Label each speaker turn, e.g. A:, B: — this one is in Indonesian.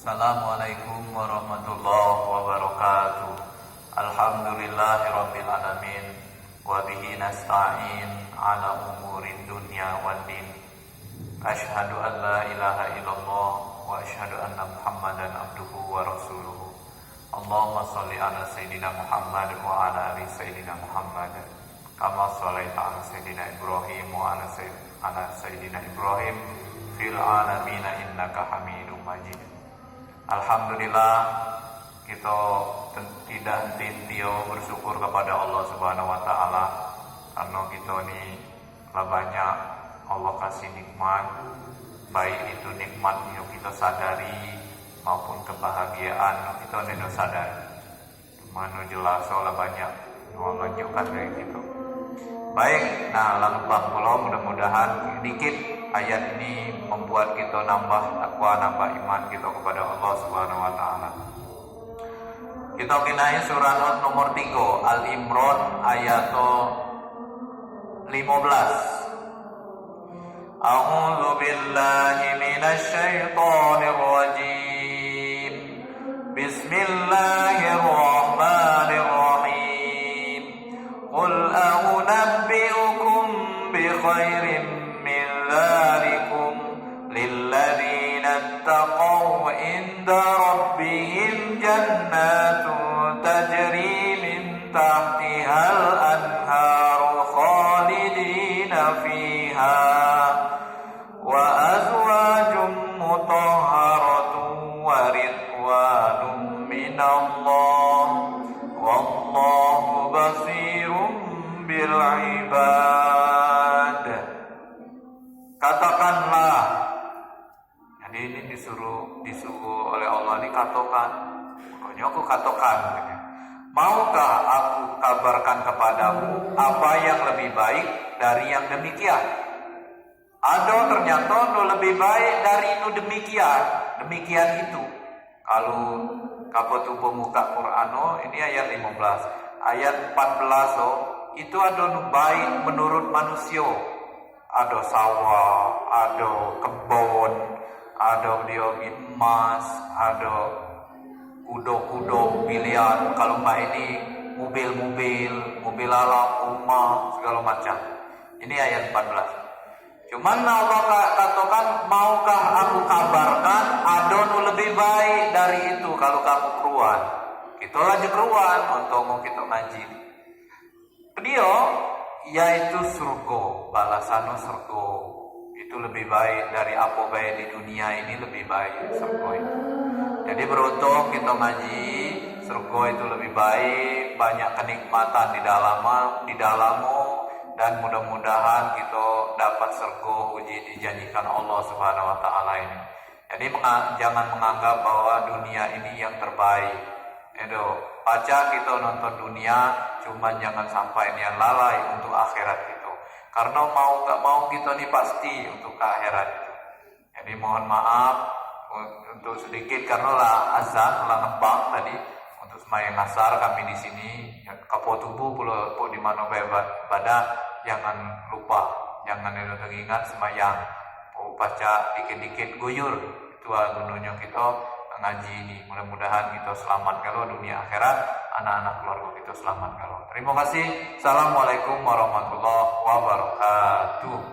A: Assalamualaikum warahmatullahi wabarakatuh. Alhamdulillahirabbil alamin wa bihi nasta'in ala umurid dunya waddin. Asyhadu an la ilaha illallah wa asyhadu anna Muhammadan abduhu wa rasuluhu. Allahumma shalli ala sayidina Muhammad wa ala ali sayidina Muhammad. Kama shallaita ala sayidina Ibrahim wa ala sayidina Ibrahim fil alamin innaka Hamidum Majid. Alhamdulillah, kita tidak henti-henti bersyukur kepada Allah Subhanahu wa taala karena kita ini banyak Allah kasih nikmat, baik itu nikmat yang kita sadari maupun kebahagiaan kita tidak sadari. Mana jelas Allah banyak menunjukkan dari itu. Baik, nah langkah pulau mudah-mudahan sedikit ayat ini membuat kita nambah takwa, nambah iman kita kepada Allah Subhanahu wa taala. Kita kinai surah nomor 3 Al-Imran ayat 15. A'udzu billahi minasy syaithanir rajim. Bismillahirrahmanirrahim. Qul a'unabbi'ukum bi khairin min dzalikum lilladzina ittaqaw inda rabbihim jannatun tajri min tahtihal anharu khalidina fiha wa azwajum mutahharatun wa ridwanun minallah wallahu basirum bil ibad. Katakanlah, jadi ini disuruh oleh Allah dikatakan, pokoknya aku katakan, maukah aku kabarkan kepadamu apa yang lebih baik dari yang demikian? Ada ternyata lebih baik dari itu demikian itu. Kalau kapo tu pemuka Quran, ini ayat 15, ayat 14 itu ada baik menurut manusia. Ada sawah, ada kebun, ada dia emas, ada kuda-kuda pilihan. Kalau mbak ini mobil ala rumah segala macam. Ini ayat 14. Cuman Allah katakan, maukah aku kabarkan ada lebih baik dari itu kalau kamu keruan. Kita aja keruan untuk mau kita ngaji. Dia yaitu surga, balasan surga itu lebih baik dari apa baik di dunia ini, lebih baik surga itu. Jadi beruntung kita ngaji, surga itu lebih baik, banyak kenikmatan di dalammu dan mudah-mudahan kita dapat surga uji dijanjikan Allah Subhanahu wa taala ini. Jadi jangan menganggap bahwa dunia ini yang terbaik. Baca kita nonton dunia, cuman jangan sampai niat lalai untuk akhirat itu. Karena mau gak mau kita nih pasti untuk ke akhirat itu. Jadi mohon maaf untuk sedikit karena lah azan, lah ngembang tadi untuk sembahyang asar kami di sini. Kapo tubuh pulau di mana badan, jangan lupa, jangan ingat sembahyang. Baca dikit-dikit guyur itu gunanya kita ngaji ini. Mudah-mudahan kita selamat kalau dunia akhirat, anak-anak keluarga kita selamat kalau. Terima kasih. Assalamualaikum warahmatullahi wabarakatuh.